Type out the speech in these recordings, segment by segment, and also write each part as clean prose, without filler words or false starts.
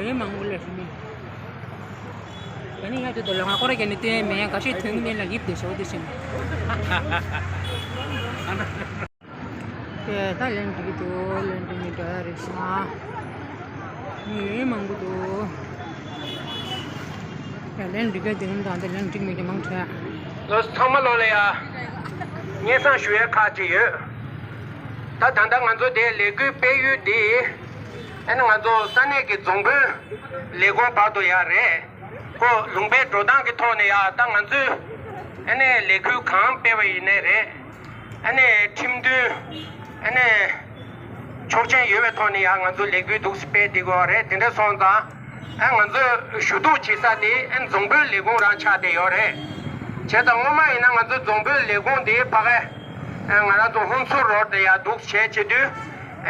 ये मंगोल है ini ya tuh lang ako rin ganito may kasi tung may lagi deso desin ya talen gitu lente ni dari sa ni mangu tuh kalian juga dengan tante lente ting mi mang cha los thama lo le ya nye san shue ka ji ye ta dang dang ngan zo de le gu pe yu de en ngan zo san ne ge zong bu le go ba do ya re को लुंबे जोदां के थोने या तंग अंजु एने लेखु खाम पे वही ने रे एने चिमदु एने छोचे येवे थोने या अंजु लेखु दुस पे दिगो रे तिने सोंदा अंजु शुदु चिसा दे एन जोंबे लेगो रांचा दे यो रे छेदा ओमा इना अंजु जोंबे लेगो दे पागे ngara do hunsu ro de ya duk che chidu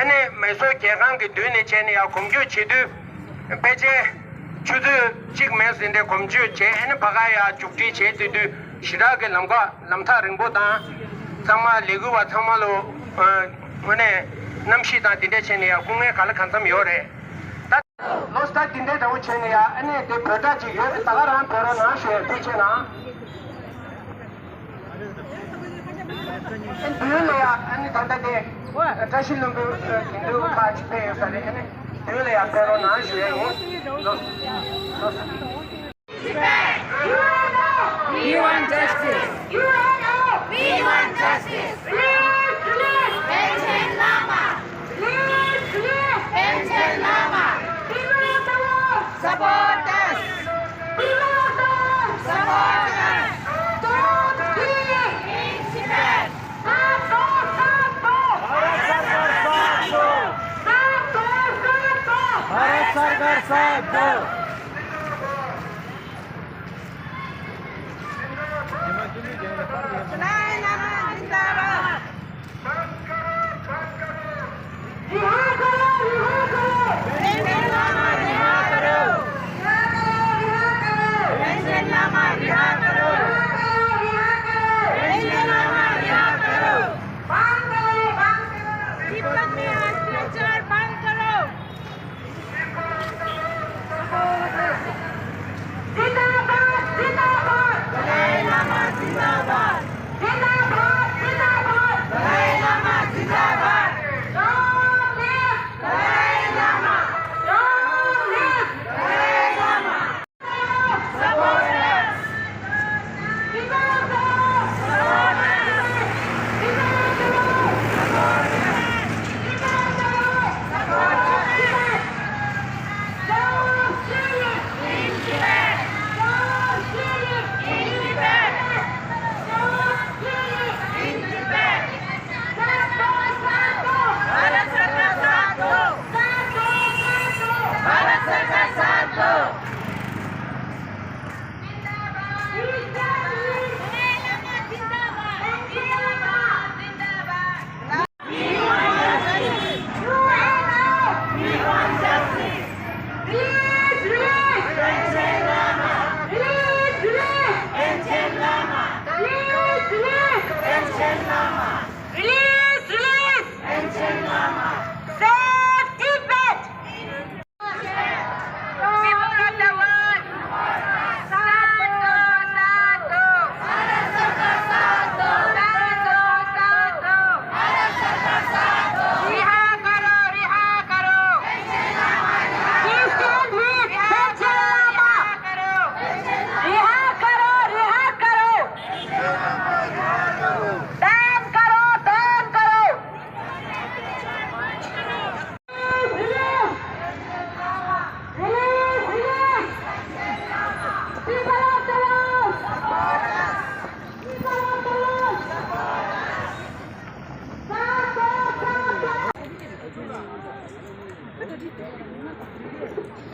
ene meso kegang ge dune chene ya komgyo chidu peje chudu chik mes inde komju che ene bagaya chukti che tidu shira ge lamga lamtha ringbo da sama legu wa sama lo mane namshi da dinde chene ya kunge kala khansam yore ta losta dinde da chene ya ene de prota ji yo tagaran pora na she piche na en ya ene tanda de tashin lumbu hindu patch pe sare ene really pero na she we want justice we want justice Pension Lama Pension Lama support us support us don't be incident Bharat सरकार साथ दो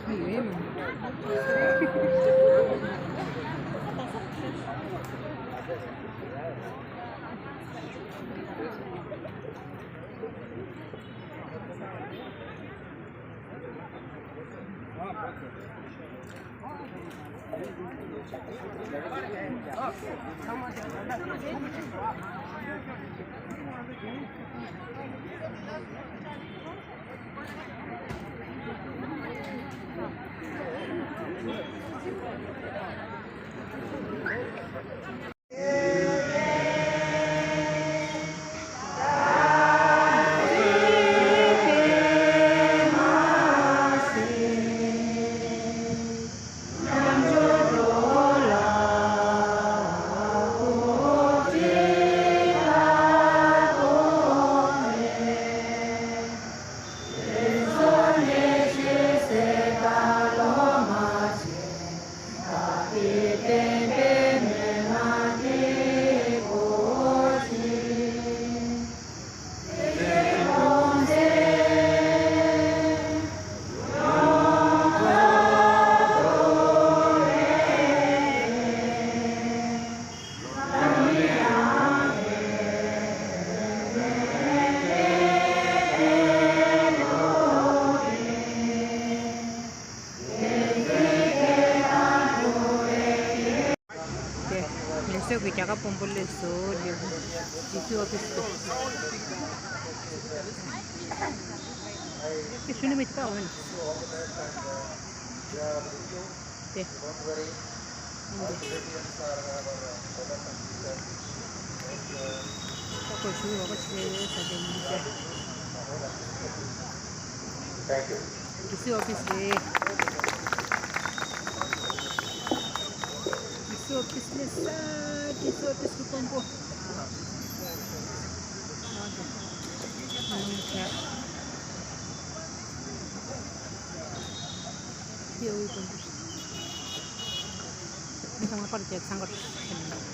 ये Nesse que já capom por isso, isso é o que estou. Que suene me está bueno. Sí. Poco chulo, poco chulo, esa de mucha. Isso é o que estou. Isso é o campo. Ini sama pada sangat